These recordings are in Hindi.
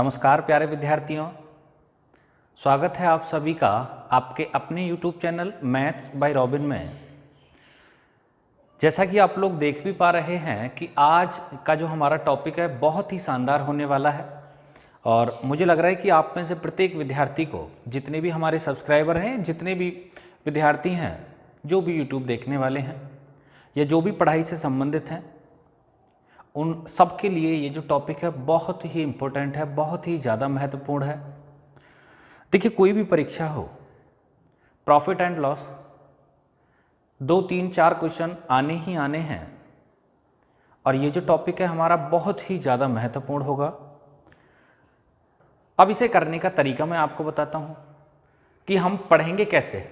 नमस्कार प्यारे विद्यार्थियों, स्वागत है आप सभी का आपके अपने YouTube channel maths by robin में। जैसा कि आप लोग देख भी पा रहे हैं कि आज का जो हमारा टॉपिक है बहुत ही शानदार होने वाला है और मुझे लग रहा है कि आप में से प्रत्येक विद्यार्थी को, जितने भी हमारे सब्सक्राइबर हैं, जितने भी विद्यार्थी हैं, जो भी YouTube देखने वाले हैं या जो भी पढ़ाई से संबंधित हैं, उन सब के लिए ये जो टॉपिक है बहुत ही इम्पोर्टेंट है, बहुत ही ज़्यादा महत्वपूर्ण है। देखिए, कोई भी परीक्षा हो, प्रॉफिट एंड लॉस 2, 3, 4 क्वेश्चन आने ही आने हैं और ये जो टॉपिक है हमारा बहुत ही ज़्यादा महत्वपूर्ण होगा। अब इसे करने का तरीका मैं आपको बताता हूँ कि हम पढ़ेंगे कैसे।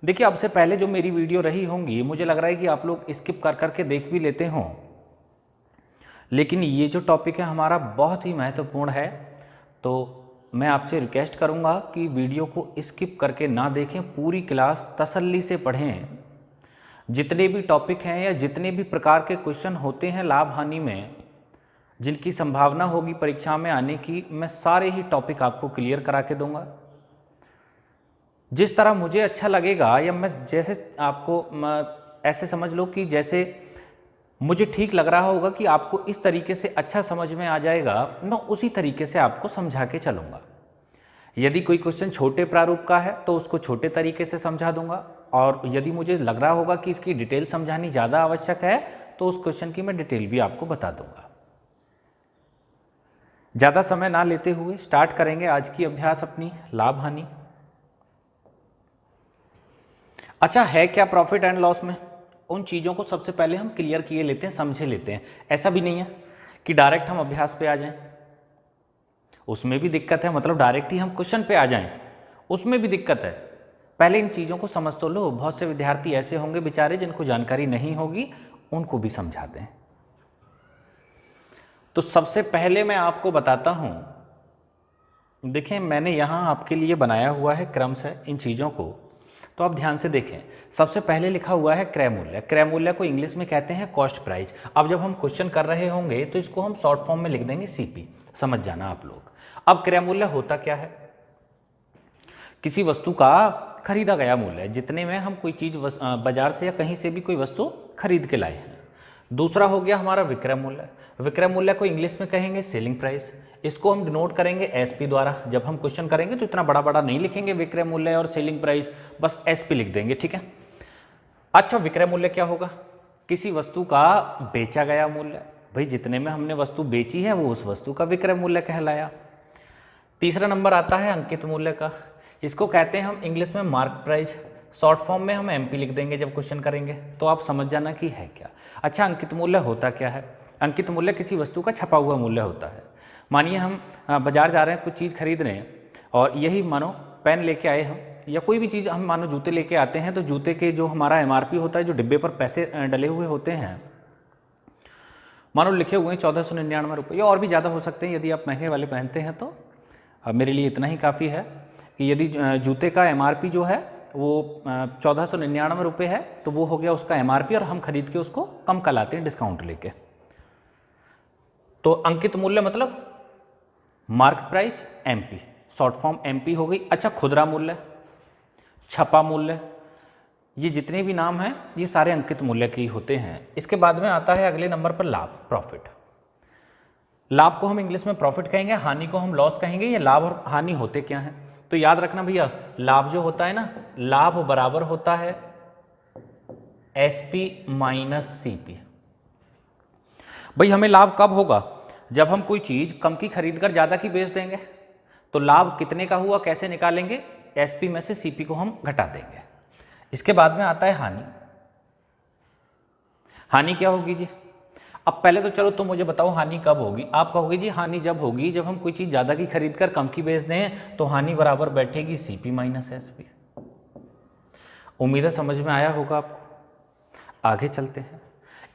देखिए, अब से पहले जो मेरी वीडियो रही होंगी, मुझे लग रहा है कि आप लोग स्किप कर करके देख भी लेते हों, लेकिन ये जो टॉपिक है हमारा बहुत ही महत्वपूर्ण है, तो मैं आपसे रिक्वेस्ट करूंगा कि वीडियो को स्किप करके ना देखें, पूरी क्लास तसल्ली से पढ़ें। जितने भी टॉपिक हैं या जितने भी प्रकार के क्वेश्चन होते हैं लाभ हानि में, जिनकी संभावना होगी परीक्षा में आने की, मैं सारे ही टॉपिक आपको क्लियर करा के दूंगा। जिस तरह मुझे अच्छा लगेगा या मैं जैसे आपको ऐसे समझ लो कि जैसे मुझे ठीक लग रहा होगा कि आपको इस तरीके से अच्छा समझ में आ जाएगा, मैं उसी तरीके से आपको समझा के चलूँगा। यदि कोई क्वेश्चन छोटे प्रारूप का है तो उसको छोटे तरीके से समझा दूंगा, और यदि मुझे लग रहा होगा कि इसकी डिटेल समझानी ज़्यादा आवश्यक है तो उस क्वेश्चन की मैं डिटेल भी आपको बता दूंगा। ज़्यादा समय ना लेते हुए स्टार्ट करेंगे आज की अभ्यास अपनी लाभ हानि। अच्छा, है क्या प्रॉफिट एंड लॉस में, उन चीज़ों को सबसे पहले हम क्लियर किए लेते हैं, समझे लेते हैं। ऐसा भी नहीं है कि डायरेक्ट हम अभ्यास पे आ जाएं, उसमें भी दिक्कत है। मतलब डायरेक्ट ही हम क्वेश्चन पे आ जाएं, उसमें भी दिक्कत है। पहले इन चीज़ों को समझ तो लो। बहुत से विद्यार्थी ऐसे होंगे बेचारे जिनको जानकारी नहीं होगी, उनको भी समझा दें। तो सबसे पहले मैं आपको बताता हूँ, देखें मैंने यहाँ आपके लिए बनाया हुआ है क्रम से इन चीज़ों को, तो आप ध्यान से देखें। सबसे पहले लिखा हुआ है क्रय मूल्य। क्रय मूल्य को इंग्लिश में कहते हैं कॉस्ट प्राइस। अब जब हम क्वेश्चन कर रहे होंगे तो इसको हम शॉर्ट फॉर्म में लिख देंगे सीपी, समझ जाना आप लोग। अब क्रय मूल्य होता क्या है? किसी वस्तु का खरीदा गया मूल्य, जितने में हम कोई चीज़ बाजार से या कहीं से भी कोई वस्तु खरीद के लाए हैं। दूसरा हो गया हमारा विक्रय मूल्य। विक्रय मूल्य को इंग्लिश में कहेंगे सेलिंग प्राइस। इसको हम डिनोट करेंगे एसपी द्वारा। जब हम क्वेश्चन करेंगे तो इतना बड़ा बड़ा नहीं लिखेंगे विक्रय मूल्य और सेलिंग प्राइस, बस एसपी लिख देंगे, ठीक है। अच्छा, विक्रय मूल्य क्या होगा? किसी वस्तु का बेचा गया मूल्य। भाई, जितने में हमने वस्तु बेची है वो उस वस्तु का विक्रय मूल्य कहलाया। तीसरा नंबर आता है अंकित मूल्य का। इसको कहते हैं हम इंग्लिश में मार्क प्राइस। शॉर्ट फॉर्म में हम एमपी लिख देंगे जब क्वेश्चन करेंगे, तो आप समझ जाना कि है क्या। अच्छा, अंकित मूल्य होता क्या है? अंकित मूल्य किसी वस्तु का छपा हुआ मूल्य होता है। मानिए हम बाजार जा रहे हैं, कुछ चीज़ खरीद रहे हैं, और यही मानो पेन लेके आए हम, या कोई भी चीज़ हम मानो जूते लेके आते हैं, तो जूते के जो हमारा एमआरपी होता है, जो डिब्बे पर पैसे डले हुए होते हैं, मानो लिखे हुए हैं 1499 रुपये, या और भी ज़्यादा हो सकते हैं यदि आप महंगे वाले पहनते हैं तो। अब मेरे लिए इतना ही काफ़ी है कि यदि जूते का एमआरपी जो है वो 1499 रुपये है, तो वो हो गया उसका एमआरपी, और हम खरीद के उसको कम का लाते हैं डिस्काउंट लेके। तो अंकित मूल्य मतलब mark price, MP, short form MP हो गई। अच्छा, खुदरा मूल्य, छपा मूल्य, ये जितने भी नाम हैं ये सारे अंकित मूल्य के ही होते हैं। इसके बाद में आता है अगले नंबर पर लाभ, प्रॉफिट। लाभ को हम इंग्लिश में प्रॉफिट कहेंगे, हानि को हम लॉस कहेंगे। ये लाभ और हानि होते क्या हैं? तो याद रखना भैया, लाभ जो होता है ना, लाभ बराबर होता है एसपी माइनस सीपी। भाई, हमें लाभ कब होगा? जब हम कोई चीज कम की खरीद कर ज्यादा की बेच देंगे। तो लाभ कितने का हुआ, कैसे निकालेंगे? एसपी में से सीपी को हम घटा देंगे। इसके बाद में आता है हानि। हानि क्या होगी जी? अब पहले तो चलो तुम मुझे बताओ हानि कब होगी। आप कहोगे जी हानि जब होगी जब हम कोई चीज़ ज़्यादा की खरीद कर कम की बेच दें, तो हानि बराबर बैठेगी सीपी माइनस एसपी। उम्मीद है समझ में आया होगा आपको। आगे चलते हैं।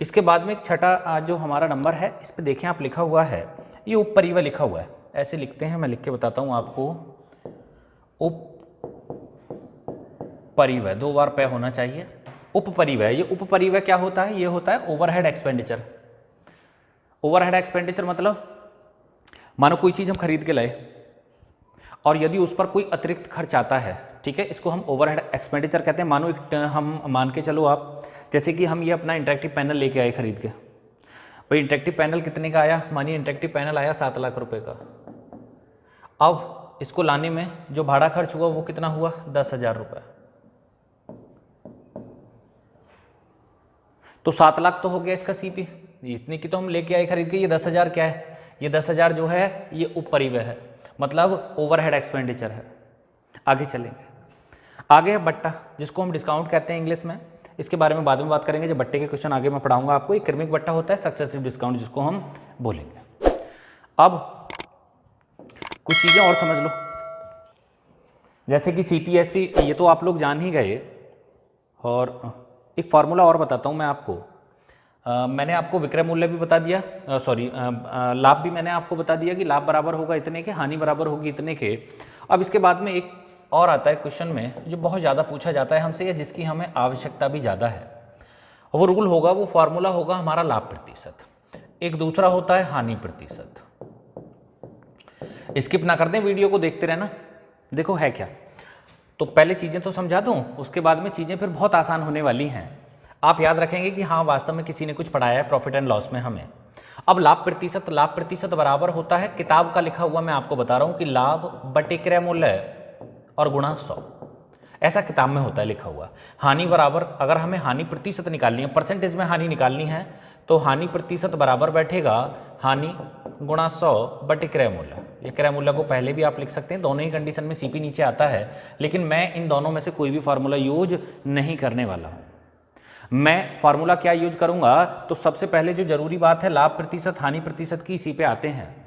इसके बाद में एक छठा जो हमारा नंबर है, इस पर देखें आप, लिखा हुआ है, ये उप परिव्यय लिखा हुआ है। ऐसे लिखते हैं, मैं लिख के बताता हूँ आपको। उप परिव्यय, 2 बार पे होना चाहिए। उप परिव्यय, ये उप परिव्यय क्या होता है? ये होता है ओवरहेड एक्सपेंडिचर। ओवरहेड एक्सपेंडिचर मतलब मानो कोई चीज़ हम खरीद के लाए और यदि उस पर कोई अतिरिक्त खर्च आता है, ठीक है, इसको हम ओवरहेड एक्सपेंडिचर कहते हैं। मानो हम मान के चलो आप, जैसे कि हम ये अपना इंटरेक्टिव पैनल लेके आए खरीद के, भाई इंटरेक्टिव पैनल कितने का आया, मानिए इंटरेक्टिव पैनल आया 7 लाख रुपए का। अब इसको लाने में जो भाड़ा खर्च हुआ वो कितना हुआ, 10,000 रुपये। तो 7 लाख तो हो गया इसका सीपी, इतनी की तो हम लेके आए खरीद के। ये 10,000 क्या है, ये 10,000 जो है ये उपरिव्यय है, मतलब ओवरहेड एक्सपेंडिचर है। आगे चलेंगे, आगे है बट्टा, जिसको हम डिस्काउंट कहते हैं इंग्लिश में। इसके बारे में बाद में बात करेंगे, जब बट्टे के क्वेश्चन आगे मैं पढ़ाऊंगा आपको। एक क्रमिक बट्टा होता है, सक्सेसिव डिस्काउंट जिसको हम बोलेंगे। अब कुछ चीज़ें और समझ लो, जैसे कि सीपीएसपी, ये तो आप लोग जान ही गए। और एक फार्मूला और बताता हूँ मैं आपको। मैंने आपको विक्रय मूल्य भी बता दिया, लाभ भी मैंने आपको बता दिया कि लाभ बराबर होगा इतने के, हानि बराबर होगी इतने के। अब इसके बाद में एक और आता है क्वेश्चन में, जो बहुत ज़्यादा पूछा जाता है हमसे, या जिसकी हमें आवश्यकता भी ज़्यादा है। वो रूल होगा, वो फार्मूला होगा हमारा लाभ प्रतिशत। एक दूसरा होता है हानि प्रतिशत। स्किप ना कर दें, वीडियो को देखते रहना। देखो है क्या, तो पहले चीज़ें तो समझा दूँ, उसके बाद में चीज़ें फिर बहुत आसान होने वाली हैं। आप याद रखेंगे कि हाँ वास्तव में किसी ने कुछ पढ़ाया है प्रॉफिट एंड लॉस में हमें। अब लाभ प्रतिशत बराबर होता है, किताब का लिखा हुआ मैं आपको बता रहा हूँ कि लाभ बटे क्रय मूल्य और गुणा 100, ऐसा किताब में होता है लिखा हुआ। हानि बराबर, अगर हमें हानि प्रतिशत निकालनी है, परसेंटेज में हानि निकालनी है, तो हानि प्रतिशत बराबर बैठेगा हानि गुणा 100 बटे क्रय मूल्य। ये क्रय मूल्य को पहले भी आप लिख सकते हैं, दोनों ही कंडीशन में सीपी नीचे आता है, लेकिन मैं इन दोनों में से कोई भी फार्मूला यूज नहीं करने वाला हूँ। मैं फार्मूला क्या यूज करूंगा, तो सबसे पहले जो जरूरी बात है, लाभ प्रतिशत हानि प्रतिशत की इसी पे आते हैं।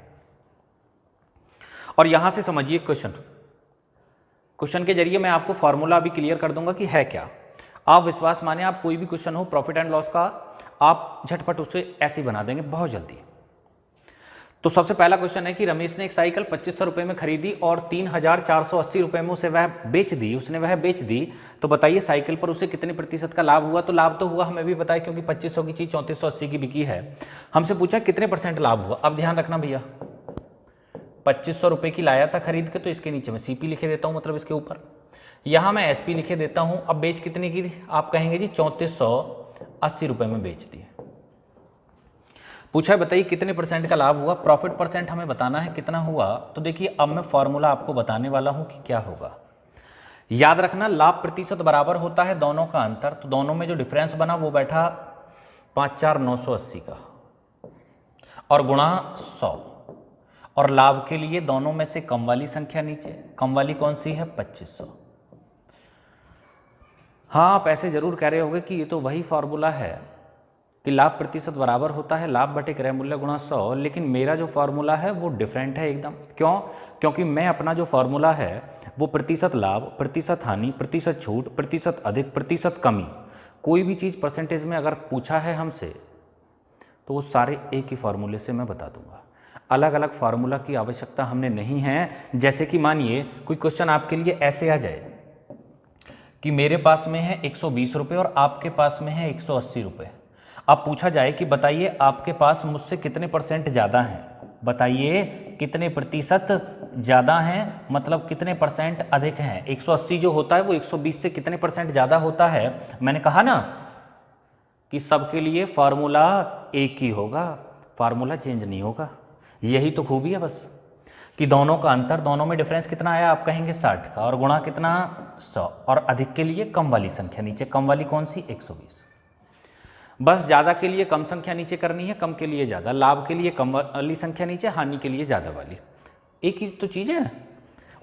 और यहां से समझिए क्वेश्चन के जरिए मैं आपको फार्मूला अभी क्लियर कर दूंगा कि है क्या। आप विश्वास माने, आप कोई भी क्वेश्चन हो प्रॉफिट एंड लॉस का, आप झटपट उसे ऐसे ही बना देंगे बहुत जल्दी। तो सबसे पहला क्वेश्चन है कि रमेश ने एक साइकिल 2500 रुपये में खरीदी और 3,480 रुपये में उसे वह बेच दी। तो बताइए साइकिल पर उसे कितने प्रतिशत का लाभ हुआ। तो लाभ तो हुआ, हमें भी पता है, क्योंकि 2500 की चीज़ 3480 की बिकी है। हमसे पूछा कितने परसेंट लाभ हुआ। अब ध्यान रखना भैया, 2500 रुपये की लाया था खरीद के, तो इसके नीचे मैं सीपी लिखे देता हूँ, मतलब इसके ऊपर यहाँ मैं एसपी लिखे देता हूँ। अब बेच कितने की थी, आप कहेंगे जी 3480 रुपये में बेच दी। पूछा बताइए कितने परसेंट का लाभ हुआ। प्रॉफिट परसेंट हमें बताना है कितना हुआ। तो देखिए अब मैं फॉर्मूला आपको बताने वाला हूं कि क्या होगा। याद रखना, लाभ प्रतिशत बराबर होता है दोनों का अंतर, तो दोनों में जो डिफरेंस बना वो बैठा 5,4,980 का, और गुणा 100। और लाभ के लिए दोनों में से कम वाली संख्या नीचे, कम वाली कौन सी है, 2500। हाँ आप ऐसे जरूर कह रहे होंगे कि ये तो वही फॉर्मूला है कि लाभ प्रतिशत बराबर होता है लाभ बटे क्रय मूल्य गुणा 100, लेकिन मेरा जो फार्मूला है वो डिफरेंट है एकदम। क्यों, क्योंकि मैं अपना जो फार्मूला है वो प्रतिशत लाभ, प्रतिशत हानि, प्रतिशत छूट, प्रतिशत अधिक, प्रतिशत कमी, कोई भी चीज़ परसेंटेज में अगर पूछा है हमसे तो वो सारे एक ही फार्मूले से मैं बता दूंगा। अलग अलग फार्मूला की आवश्यकता हमने नहीं है। जैसे कि मानिए कोई क्वेश्चन आपके लिए ऐसे आ जाए कि मेरे पास में है 120 रुपये और आपके पास में है 180 रुपये। अब पूछा जाए कि बताइए आपके पास मुझसे कितने परसेंट ज़्यादा हैं, बताइए कितने प्रतिशत ज़्यादा हैं, मतलब कितने परसेंट अधिक हैं। 180 जो होता है वो 120 से कितने परसेंट ज़्यादा होता है। मैंने कहा ना कि सबके लिए फार्मूला एक ही होगा, फार्मूला चेंज नहीं होगा। यही तो खूबी है बस, कि दोनों का अंतर, दोनों में डिफरेंस कितना आया, आप कहेंगे 60 का, और गुणा कितना 100। और अधिक के लिए कम वाली संख्या नीचे, कम वाली कौन सी, 120। बस ज़्यादा के लिए कम संख्या नीचे करनी है, कम के लिए ज़्यादा, लाभ के लिए कम वाली संख्या नीचे, हानि के लिए ज़्यादा वाली। एक ही तो चीज़ है,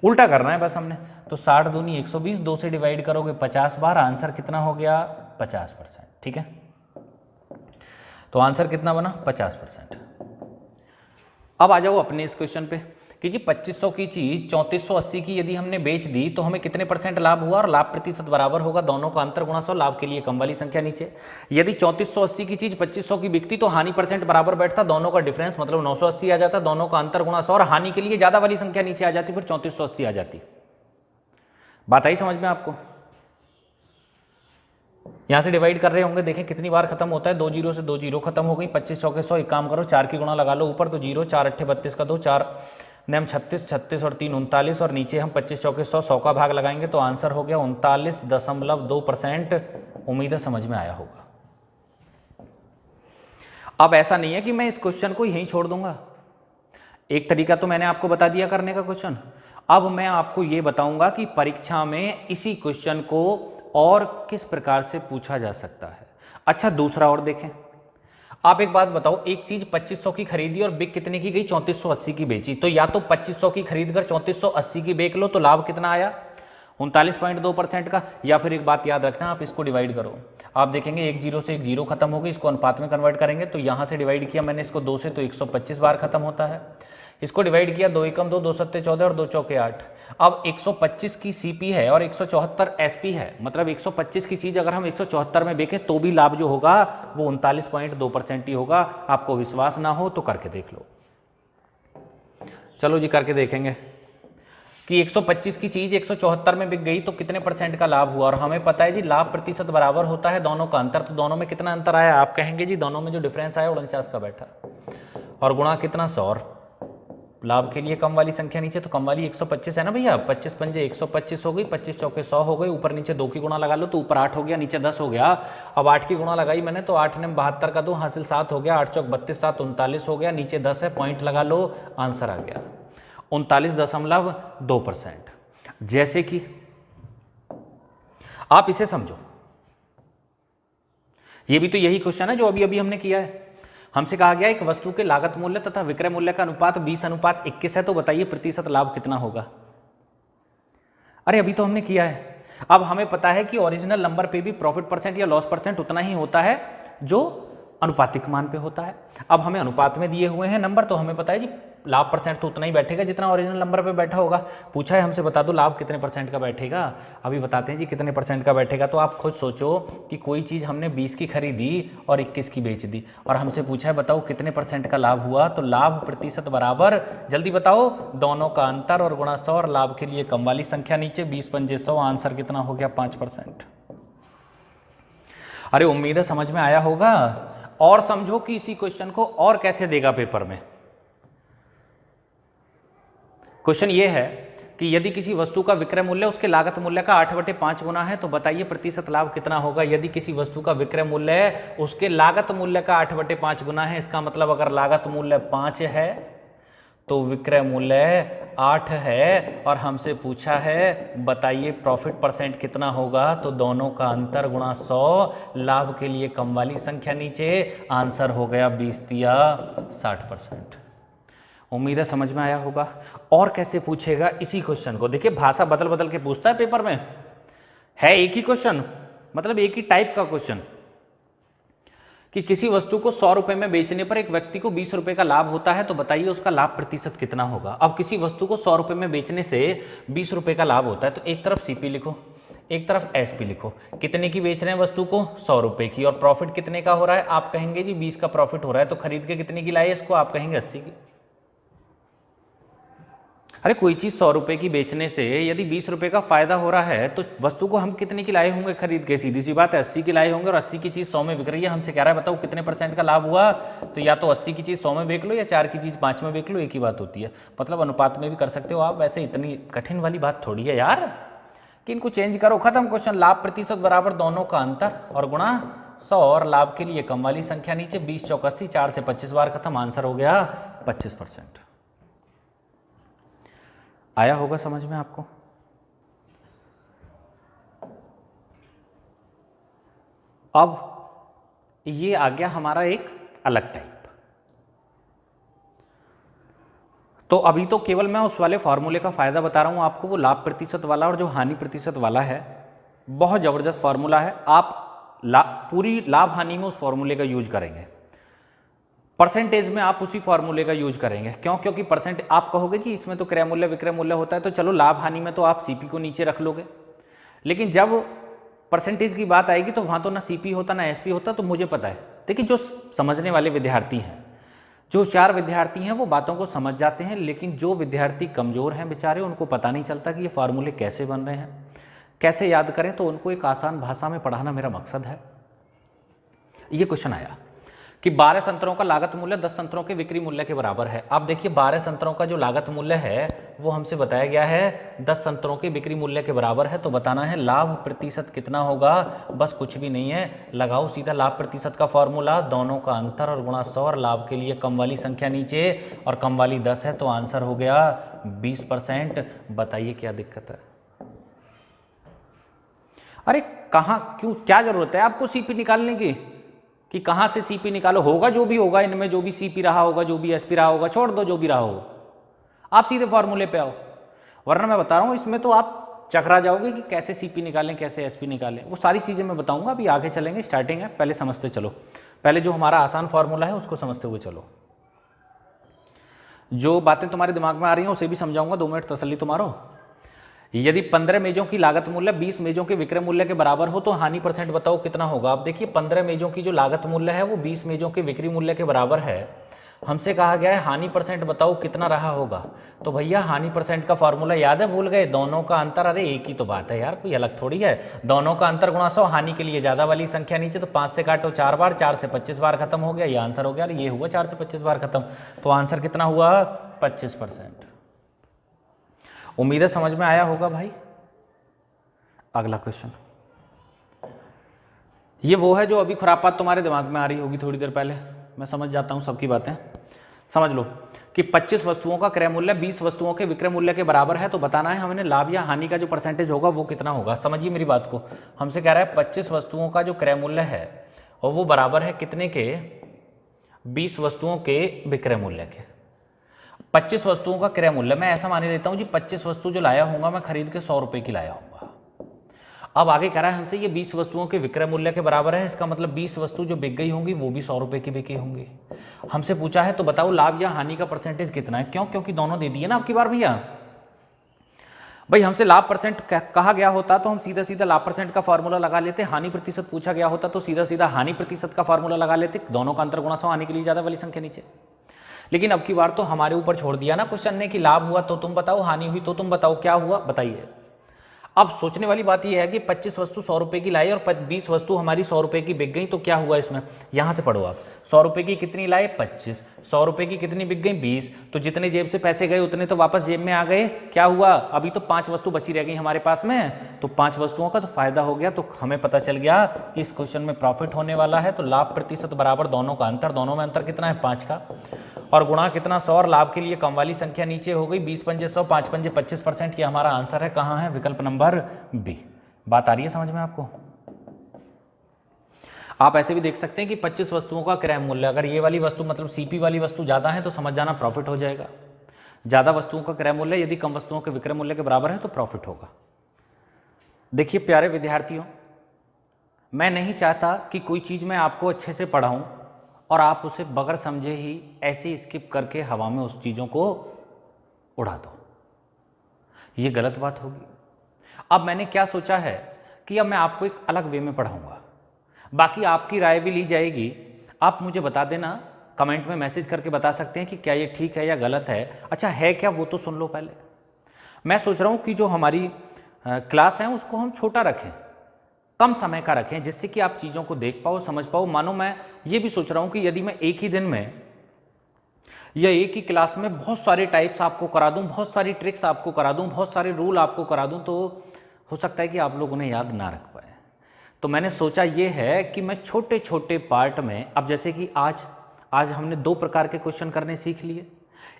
उल्टा करना है बस हमने। तो 60 दूनी 120, 2 से डिवाइड करोगे 50 बार, आंसर कितना हो गया, 50%। ठीक है, तो आंसर कितना बना, 50%। अब आ जाओ अपने इस क्वेश्चन पे कि जी 2500 की चीज़ 3480 की यदि हमने बेच दी तो हमें कितने परसेंट लाभ हुआ। और लाभ प्रतिशत बराबर होगा दोनों का अंतर गुणा 100, लाभ के लिए कम वाली संख्या नीचे। यदि 3480 की चीज़ 2500 की बिकती तो हानि परसेंट बराबर बैठता, दोनों का डिफरेंस मतलब 980 आ जाता, दोनों का अंतर गुणा 100, और हानि के लिए ज़्यादा वाली संख्या नीचे आ जाती, फिर 3480 आ जाती। बात आई समझ में आपको। यहाँ से डिवाइड कर रहे होंगे, देखें कितनी बार खत्म होता है, 2 जीरो से 2 जीरो खत्म हो गई, 25 चौके 100, एक काम करो 4 की गुणा लगा लो ऊपर, तो जीरो, 4 अट्ठे 32 का 2, 4 नेम 36, 36 और 3 39, और नीचे हम 25 चौके 100, 100 का भाग लगाएंगे तो आंसर हो गया 39.2%। उम्मीद है समझ में आया होगा। अब ऐसा नहीं है कि मैं इस क्वेश्चन को यहीं छोड़ दूंगा, एक तरीका तो मैंने आपको बता दिया करने का क्वेश्चन। अब मैं आपको ये बताऊंगा कि परीक्षा में इसी क्वेश्चन को और किस प्रकार से पूछा जा सकता है। अच्छा, दूसरा और देखें, आप एक बात बताओ, एक चीज 2500 की खरीदी और बिक कितने की गई, 3480 की बेची, तो या तो 2500 की खरीद कर 3480 की बेच लो तो लाभ कितना आया, 39.2% का, या फिर एक बात याद रखना, आप इसको डिवाइड करो, आप देखेंगे एक जीरो से एक जीरो खत्म हो गई, इसको अनुपात में कन्वर्ट करेंगे तो यहाँ से डिवाइड किया मैंने इसको 2 से तो 125 बार खत्म होता है, इसको डिवाइड किया 2 एकम 2, 2 सत्ते 14 और 2 चौके 8। अब 125 की सीपी है और 174 एसपी है, मतलब 125 की चीज़ अगर हम 174 में बेचें तो भी लाभ जो होगा वो 39.2% ही होगा। आपको विश्वास ना हो तो करके देख लो। चलो जी करके देखेंगे कि 125 की चीज़ 174 में बिक गई तो कितने परसेंट का लाभ हुआ, और हमें पता है जी लाभ प्रतिशत बराबर होता है दोनों का अंतर, तो दोनों में कितना अंतर आया, आप कहेंगे जी दोनों में जो डिफरेंस आया 49 का बैठा, और गुणा कितना 100, लाभ के लिए कम वाली संख्या नीचे, तो कम वाली 125 है ना भैया, 25 पंजे 125 हो गई, 25 चौके 100 हो गई, ऊपर नीचे 2 की गुणा लगा लो तो ऊपर 8 हो गया, नीचे 10 हो गया। अब 8 की गुणा लगाई मैंने तो 8 ने 72 का 2 हासिल 7 हो गया, 8 चौक 32, 7 39 हो गया, नीचे 10 है, पॉइंट लगा लो, आंसर आ गया 39.2%। जैसे कि आप इसे समझो, ये भी तो यही क्वेश्चन है जो अभी अभी हमने किया है। हमसे कहा गया एक वस्तु के लागत मूल्य तथा विक्रय मूल्य का अनुपात 20:21 है, तो बताइए प्रतिशत लाभ कितना होगा। अरे अभी तो हमने किया है। अब हमें पता है कि ओरिजिनल नंबर पे भी प्रॉफिट परसेंट या लॉस परसेंट उतना ही होता है जो अनुपातिक मान पे होता है। अब हमें अनुपात में दिए हुए हैं नंबर, तो हमें पता है जी लाभ परसेंट तो उतना ही बैठेगा जितना ओरिजिनल नंबर पे बैठा होगा। पूछा है हमसे बता दो लाभ कितने परसेंट का बैठेगा, अभी बताते हैं जी कितने परसेंट का बैठेगा। तो आप खुद सोचो कि कोई चीज़ हमने 20 की खरीदी और 21 की बेच दी, और हमसे पूछा है बताओ कितने परसेंट का लाभ हुआ, तो लाभ प्रतिशत बराबर, जल्दी बताओ, दोनों का अंतर और गुणा 100, और लाभ के लिए कम वाली संख्या नीचे, 20 पंजे 100, आंसर कितना हो गया 5%। अरे उम्मीद है समझ में आया होगा। और समझो कि इसी क्वेश्चन को और कैसे देगा पेपर में। क्वेश्चन ये है कि यदि किसी वस्तु का विक्रय मूल्य उसके लागत मूल्य का 8/5 गुना है, तो बताइए प्रतिशत लाभ कितना होगा। यदि किसी वस्तु का विक्रय मूल्य उसके लागत मूल्य का 8/5 गुना है, इसका मतलब अगर लागत मूल्य 5 है तो विक्रय मूल्य 8 है, और हमसे पूछा है बताइए प्रॉफिट परसेंट कितना होगा, तो दोनों का अंतर गुणा 100, लाभ के लिए कम वाली संख्या नीचे, आंसर हो गया 20/60%। उम्मीद है समझ में आया होगा। और कैसे पूछेगा इसी क्वेश्चन को, देखिए भाषा बदल बदल के पूछता है पेपर में, है एक ही क्वेश्चन, मतलब एक ही टाइप का क्वेश्चन, कि किसी वस्तु को 100 रुपए में बेचने पर एक व्यक्ति को 20 रुपए का लाभ होता है, तो बताइए उसका लाभ प्रतिशत कितना होगा। अब किसी वस्तु को 100 रुपए में बेचने से 20 रुपए का लाभ होता है, तो एक तरफ सीपी लिखो एक तरफ एसपी लिखो, कितने की बेच रहे हैं वस्तु को, 100 रुपए की, और प्रॉफिट कितने का हो रहा है, आप कहेंगे जी 20 का प्रॉफिट हो रहा है, तो खरीद के कितने की लाई इसको, आप कहेंगे 80 की। अरे कोई चीज़ 100 रुपए की बेचने से यदि 20 रुपए का फायदा हो रहा है, तो वस्तु को हम कितने की लाए होंगे खरीद के, सीधी सी बात है 80 की लाए होंगे, और 80 की चीज़ 100 में बिक रही है। हमसे कह रहा है बताओ कितने परसेंट का लाभ हुआ, तो या तो 80 की चीज़ 100 में बेच लो या 4 की चीज़ 5 में बेच लो, एक ही बात होती है। मतलब अनुपात में भी कर सकते हो आप, वैसे इतनी कठिन वाली बात थोड़ी है यार कि इनको चेंज करो, खत्म क्वेश्चन। लाभ प्रतिशत बराबर दोनों का अंतर और गुणा 100, और लाभ के लिए कम वाली संख्या नीचे, 20 चौक 80, 4 से 25 बार खत्म, आंसर हो गया 25%। आया होगा समझ में आपको। अब ये आ गया हमारा एक अलग टाइप। तो अभी तो केवल मैं उस वाले फॉर्मूले का फायदा बता रहा हूं आपको, वो लाभ प्रतिशत वाला और जो हानि प्रतिशत वाला है, बहुत जबरदस्त फॉर्मूला है। आप पूरी लाभ हानि में उस फॉर्मूले का यूज करेंगे, परसेंटेज में आप उसी फॉर्मूले का यूज करेंगे। क्यों? क्योंकि परसेंट आप कहोगे जी इसमें तो क्रय मूल्य विक्रय मूल्य होता है, तो चलो लाभ हानि में तो आप सीपी को नीचे रख लोगे, लेकिन जब परसेंटेज की बात आएगी तो वहाँ तो ना सीपी होता ना एसपी होता। तो मुझे पता है, देखिए जो समझने वाले विद्यार्थी हैं, जो होशियार विद्यार्थी हैं, वो बातों को समझ जाते हैं, लेकिन जो विद्यार्थी कमज़ोर हैं बेचारे, उनको पता नहीं चलता कि ये फार्मूले कैसे बन रहे हैं। कैसे याद करें, तो उनको एक आसान भाषा में पढ़ाना मेरा मकसद है। ये क्वेश्चन आया कि 12 संतरों का लागत मूल्य 10 संतरों के बिक्री मूल्य के बराबर है। आप देखिए 12 संतरों का जो लागत मूल्य है वो हमसे बताया गया है 10 संतरों के बिक्री मूल्य के बराबर है। तो बताना है लाभ प्रतिशत कितना होगा, बस कुछ भी नहीं है, लगाओ सीधा लाभ प्रतिशत का फॉर्मूला, दोनों का अंतर और गुणा 100 और लाभ के लिए कम वाली संख्या नीचे और कम वाली 10 है, तो आंसर हो गया 20%। बताइए क्या दिक्कत है? अरे कहाँ, क्यों, क्या जरूरत है आपको सीपी निकालने की कि कहाँ से सीपी निकालो? होगा जो भी होगा, इनमें जो भी सीपी रहा होगा, जो भी एसपी रहा होगा, छोड़ दो जो भी रहा हो, आप सीधे फॉर्मूले पे आओ। वरना मैं बता रहा हूँ इसमें तो आप चकरा जाओगे कि कैसे सीपी निकालें, कैसे एसपी निकालें। वो सारी चीज़ें मैं बताऊंगा, अभी आगे चलेंगे, स्टार्टिंग है, पहले समझते चलो। पहले जो हमारा आसान फॉर्मूला है उसको समझते हुए चलो। जो बातें तुम्हारे दिमाग में आ रही हैं उसे भी समझाऊंगा, 2 मिनट तसल्ली तुम्हारो। यदि 15 मेजों की लागत मूल्य 20 मेजों के विक्रय मूल्य के बराबर हो तो हानि परसेंट बताओ कितना होगा। आप देखिए 15 मेजों की जो लागत मूल्य है वो 20 मेजों के बिक्री मूल्य के बराबर है। हमसे कहा गया है हानि परसेंट बताओ कितना रहा होगा। तो भैया हानि परसेंट का फॉर्मूला याद है, भूल गए? दोनों का अंतर, अरे एक ही तो बात है यार, कोई अलग थोड़ी है। दोनों का अंतर गुणा 100, हानि के लिए ज्यादा वाली संख्या नीचे, तो 5 से काटो 4 बार, 4 से 25 बार खत्म हो गया, ये आंसर हो गया। ये हुआ 4 से 25 बार खत्म, तो आंसर कितना हुआ? 25%। उम्मीद है समझ में आया होगा भाई। अगला क्वेश्चन, ये वो है जो अभी खुरापात तुम्हारे दिमाग में आ रही होगी थोड़ी देर पहले, मैं समझ जाता हूं सबकी बातें। समझ लो कि 25 वस्तुओं का क्रय मूल्य 20 वस्तुओं के विक्रय मूल्य के बराबर है, तो बताना है हमें लाभ या हानि का जो परसेंटेज होगा वो कितना होगा। समझिए मेरी बात को, हमसे कह रहा है 25 वस्तुओं का जो क्रय मूल्य है और वो बराबर है कितने के? 20 वस्तुओं के विक्रय मूल्य के। 25 वस्तुओं का क्रय मूल्य, मैं ऐसा मान लेता हूं जी 25 वस्तु जो लाया हूंगा मैं खरीद के 100 रुपए की लाया हूंगा। अब आगे कह रहा है हमसे ये 20 वस्तुओं के विक्रय मूल्य के बराबर है, इसका मतलब 20 वस्तु जो बिक गई होंगी वो भी 100 रुपए की बिकी होंगी। हमसे पूछा है तो बताओ लाभ या हानि का परसेंटेज कितना है। क्यों? क्योंकि दोनों दे दिए ना आपकी बार भैया। भाई हमसे लाभ परसेंट कहा गया होता तो हम सीधा सीधा लाभ परसेंट का फॉर्मूला लगा लेते, हानि प्रतिशत पूछा गया होता तो सीधा सीधा हानि प्रतिशत का फॉर्मूला लगा लेते, दोनों का अंतर गुणा 100, हानि के लिए ज्यादा वाली संख्या नीचे। लेकिन अब की बार तो हमारे ऊपर छोड़ दिया ना क्वेश्चन ने कि लाभ हुआ तो तुम बताओ, हानि हुई तो तुम बताओ, क्या हुआ बताइए। अब सोचने वाली बात यह है कि 25 वस्तु 100 रुपए की लाई और 20 वस्तु हमारी 100 रुपए की बिक गई, तो क्या हुआ इसमें? यहां से पढ़ो आप, 100 रुपए की कितनी लाए? 25। 100 रुपए की कितनी बिक गई? 20। तो जितने जेब से पैसे गए उतने तो वापस जेब में आ गए। क्या हुआ? अभी तो 5 वस्तु बची रह गई हमारे पास में, तो 5 वस्तुओं का तो फायदा हो गया। तो हमें पता चल गया कि इस क्वेश्चन में प्रॉफिट होने वाला है। तो लाभ प्रतिशत बराबर दोनों का अंतर, दोनों में अंतर कितना है? 5 का, और गुणा कितना? 100, और लाभ के लिए कम वाली संख्या नीचे हो गई। 20 पंजे 100, 5 पंजे 25%। ये हमारा आंसर है। कहाँ है? विकल्प नंबर बी। बात आ रही है समझ में आपको? आप ऐसे भी देख सकते हैं कि 25 वस्तुओं का क्रय मूल्य, अगर ये वाली वस्तु मतलब सीपी वाली वस्तु ज्यादा है तो समझ जाना प्रॉफिट हो जाएगा। ज्यादा वस्तुओं का क्रय मूल्य यदि कम वस्तुओं के विक्रय मूल्य के बराबर है तो प्रॉफिट होगा। देखिए प्यारे विद्यार्थियों, मैं नहीं चाहता कि कोई चीज मैं आपको अच्छे से पढ़ाऊं और आप उसे बगैर समझे ही ऐसे स्किप करके हवा में उस चीज़ों को उड़ा दो, ये गलत बात होगी। अब मैंने क्या सोचा है कि अब मैं आपको एक अलग वे में पढ़ाऊंगा, बाकी आपकी राय भी ली जाएगी। आप मुझे बता देना, कमेंट में मैसेज करके बता सकते हैं कि क्या ये ठीक है या गलत है। अच्छा है क्या वो तो सुन लो पहले। मैं सोच रहा हूँ कि जो हमारी क्लास है उसको हम छोटा रखें, कम समय का रखें, जिससे कि आप चीज़ों को देख पाओ, समझ पाओ। मानो मैं ये भी सोच रहा हूँ कि यदि मैं एक ही दिन में या एक ही क्लास में बहुत सारे टाइप्स आपको करा दूँ, बहुत सारी ट्रिक्स आपको करा दूँ, बहुत सारे रूल आपको करा दूँ, तो हो सकता है कि आप लोग उन्हें याद ना रख पाए। तो मैंने सोचा ये है कि मैं छोटे छोटे पार्ट में, अब जैसे कि आज हमने 2 प्रकार के क्वेश्चन करने सीख लिए।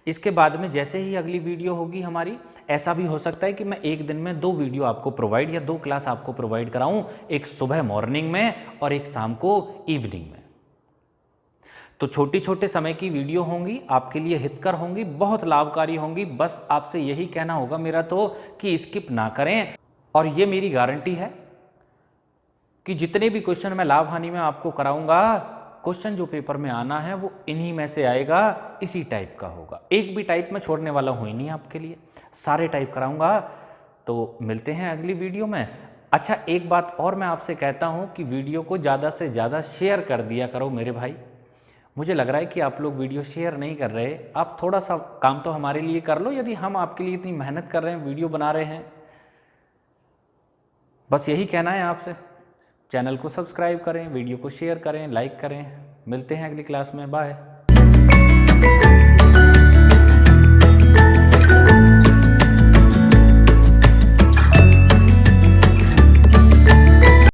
इसके बाद में जैसे ही अगली वीडियो होगी हमारी, ऐसा भी हो सकता है कि मैं एक दिन में 2 वीडियो आपको प्रोवाइड या 2 क्लास आपको प्रोवाइड कराऊं, एक सुबह मॉर्निंग में और एक शाम को इवनिंग में। तो छोटे छोटे समय की वीडियो होंगी, आपके लिए हितकर होंगी, बहुत लाभकारी होंगी। बस आपसे यही कहना होगा मेरा तो कि स्किप ना करें। और ये मेरी गारंटी है कि जितने भी क्वेश्चन मैं लाभ हानि में आपको कराऊंगा, क्वेश्चन जो पेपर में आना है वो इन्हीं में से आएगा, इसी टाइप का होगा। एक भी टाइप में छोड़ने वाला हूँ ही नहीं आपके लिए, सारे टाइप कराऊंगा। तो मिलते हैं अगली वीडियो में। अच्छा एक बात और मैं आपसे कहता हूँ कि वीडियो को ज़्यादा से ज़्यादा शेयर कर दिया करो मेरे भाई। मुझे लग रहा है कि आप लोग वीडियो शेयर नहीं कर रहे। आप थोड़ा सा काम तो हमारे लिए कर लो, यदि हम आपके लिए इतनी मेहनत कर रहे हैं, वीडियो बना रहे हैं। बस यही कहना है आपसे। चैनल को सब्सक्राइब करें, वीडियो को शेयर करें, लाइक करें। मिलते हैं अगली क्लास में, बाय।